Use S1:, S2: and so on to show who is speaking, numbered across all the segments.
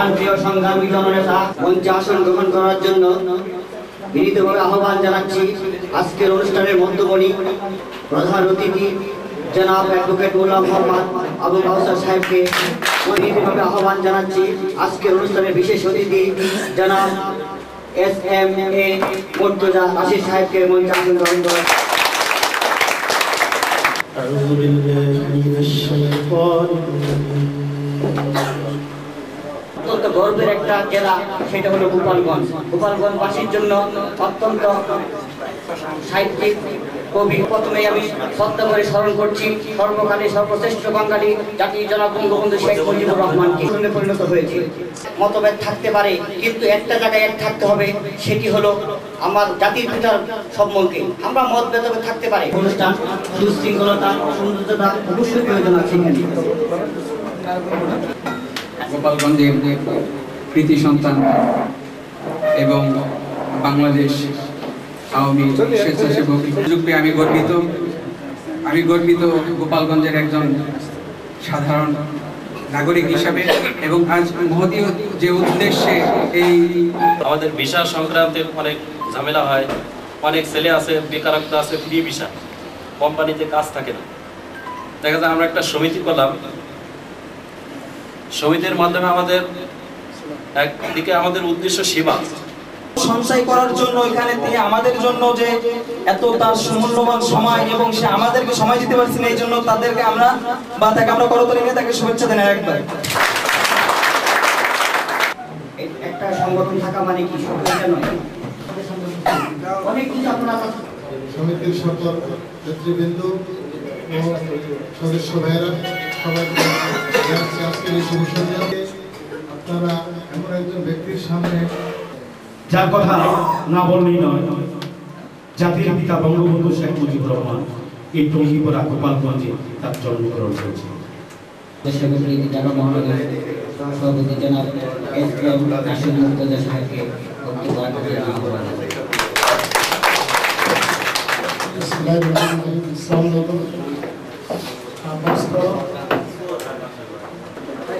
S1: প্রাণপ্রিয় সংগ্রামী জননেতা মঞ্চে আসন গ্রহণ করার জন্য বিনীতভাবে আহ্বান জানাচ্ছি। আজকের অনুষ্ঠানের মধ্যমণি প্রধান অতিথি জনাব অ্যাডভোকেট মোল্লা মোহাম্মদ আবু কাউসার সাহেবকে বিনীতভাবে আহ্বান জানাচ্ছি। আজকের অনুষ্ঠানের বিশেষ অতিথি জনাব SMA মুর্তজা রাশিদ সাহেবকে মঞ্চে আসন গ্রহণ করার অত্যন্ত গর্বের একটা জেলা, সেটা হলো গোপালগঞ্জ। গোপালগঞ্জবাসীর জন্য অত্যন্ত সাহিত্যিক কবি। প্রথমে আমি শ্রদ্ধা করে স্মরণ করছি সর্বকালে সর্বশ্রেষ্ঠ বাঙালি জাতির জনক বঙ্গবন্ধু শেখ মুজিবুর রহমানকে। পরিণত হয়েছে। মতভেদ থাকতে পারে, কিন্তু একটা জায়গায় এক থাকতে হবে, সেটি হলো আমার জাতির পিতার সম্পর্কে। আমরা মতভেদ থাকতে পারি, অনুষ্ঠান সুশৃঙ্খলতা সুন্দরতা অবশ্যই প্রয়োজন আছে।
S2: গোপালগঞ্জের কৃতি সন্তান এবং বাংলাদেশ আওয়ামী স্বেচ্ছাসেবক যুগে আমি গর্বিত গোপালগঞ্জের একজন সাধারণ নাগরিক হিসাবে। এবং আজ মহতী যে উদ্দেশ্যে এই
S3: আমাদের ভিসা সংক্রান্তে অনেক ঝামেলা হয়, অনেক ছেলে আছে বেকারত্ব আছে, ফ্রি ভিসা, কোম্পানিতে কাজ থাকে না। দেখা যায় আমরা একটা সমিতি করলাম, সমিতির মাধ্যমে আমাদের একদিকে আমাদের উদ্দেশ্য সেবা
S4: সঞ্চয় করার জন্য এখানে তিনি আমাদের জন্য যে এত তার মূল্যবান সময় এবং সে আমাদেরকে সময় দিতে পারছেন, এই জন্য তাদেরকে আমরা বা তাকে আমরা করতালি নিয়ে তাকে শুভেচ্ছা জানাই। একবার
S1: একটা সংগঠন থাকা মানে কি এটা নয়, অনেক কিছু আপনারা
S5: সমিতির সকল নেতৃবৃন্দ ও সদস্য ভাইয়েরা সবাইকে আজকের এই শুভ সন্ধ্যাকে আপনারা এমন একজন ব্যক্তির সামনে
S6: যার কথা না বললেই নয়, জাতির পিতা বঙ্গবন্ধু শেখ মুজিবুর রহমান এই টঙ্গিপাড়া গোপালগঞ্জে তার জন্মগ্রহণ করেছে।
S1: সভাপতি জনাব SM রাশিদ মুর্তজা সাহেবকে বক্তব্য রাখার জন্য আহ্বান জানাই।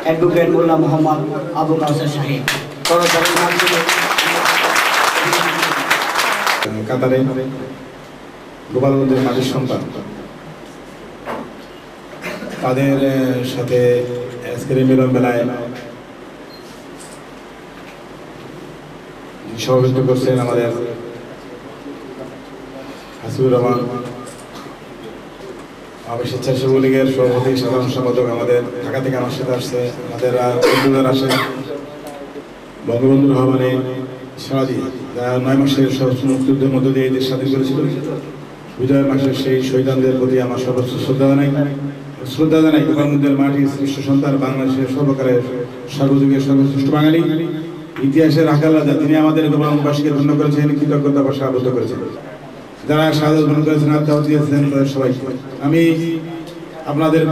S1: অ্যাডভোকেট মোল্লা মোহাম্মদ আবু কাউসার সাহেব
S5: কাতারে গোপালগঞ্জের মাটির সন্তান, তাদের সাথে আজকের মিলন মেলায় সভাপতিত্ব করছেন আমাদের হাসিবুর রহমান, আমাদের স্বেচ্ছাসেবক লীগের সভাপতি সাধারণ সম্পাদক আমাদের ঢাকা থেকে আমার সাথে আসছে, আমাদের বন্ধুদের আসে। বঙ্গবন্ধু রহমানের সারাদি যারা 9 মাসের মুক্তিযুদ্ধের মধ্য দিয়ে দেশ স্বাধীন করেছিল, বিজয় মাসের সেই শহীদদের প্রতি আমার সর্বোচ্চ শ্রদ্ধা জানাই। গোপালগঞ্জের মাটির শ্রেষ্ঠ সন্তান, বাংলাদেশের সর্বকালের সর্বযুগের সর্বশ্রেষ্ঠ বাঙালি, ইতিহাসের আকাল রাজা, তিনি আমাদের গোপালগঞ্জবাসীকে ধন্য করেছেন, কৃতজ্ঞতা ভাষা আবদ্ধ করেছেন। যারা শাহাদাত বরণ করেছেন, আত্মহত্যা দিয়েছেন, তাদের সবাই আমি আপনাদের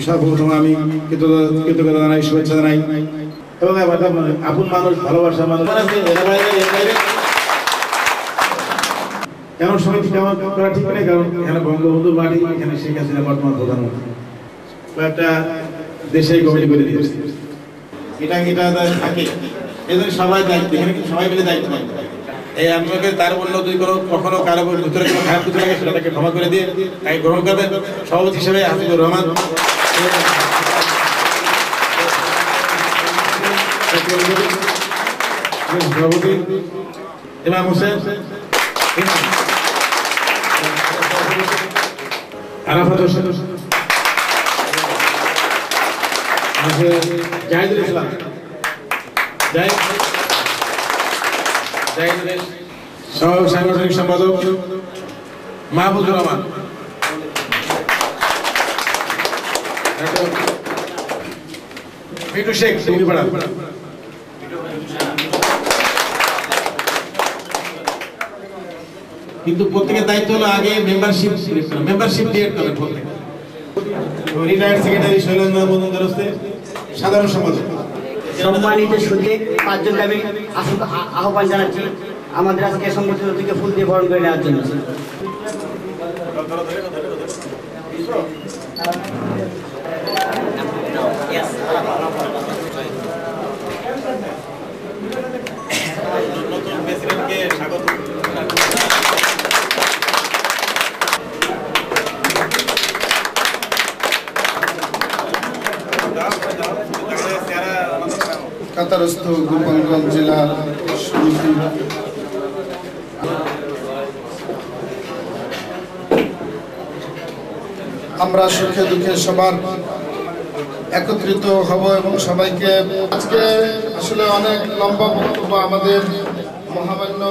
S5: সর্বপ্রথম আমি কৃতজ্ঞতা জানাই, শুভেচ্ছা জানাই। এবং আপন মানুষ, ভালোবাসা মানুষ এমন সমিতি কেমন করা ঠিক নেই, কারণ এখানে বঙ্গবন্ধুর বাড়ি, এখানে শেখ হাসিনা বর্তমান প্রধানমন্ত্রী, একটা দেশেই কমিটি করে দিয়েছে। এটা থাকে, এই জন্য সবাই দায়িত্ব, এখানে সবাই মিলে দায়িত্ব নেয়। এই আপনাকে তার বললো যদি কখনো কারো ভিতরে কোনো খারাপ কিছু লাগে, সেটা তাকে ক্ষমা করে দিয়ে তাকে গ্রহণ করবেন। সভাপতি হিসেবে হাসিবুর রহমান, সভাপতি ইমাম হোসেন, আরাফাত হোসেন, জাহিদুল ইসলাম, সাংগঠনিক সম্পাদক মাহবুবুর রহমান, মিটু শেখ টুঙ্গিপাড়া, কিন্তু প্রত্যেকের দায়িত্ব হলো আগে মেম্বারশিপ ক্রিয়েট করবেন। প্রত্যেক রিটায়ার্ড সেক্রেটারি শৈলেন্দ্র মজুমদার হচ্ছে সাধারণ সম্পাদক।
S1: সম্মানিত সুধী 5 জনকে আমি আহ্বান জানাচ্ছি আমাদের আজকে সংগঠিত থেকে ফুল দিয়ে বরণ করে নেওয়ার জন্য।
S5: সবাইকে স্বাগত।
S7: কাতারস্থ গোপালগঞ্জ জেলার সমিতি আমরা সুখে দুঃখে সবার একত্রিত হব এবং সবাইকে আজকে আসলে অনেক লম্বা বক্তব্য আমাদের মহামান্য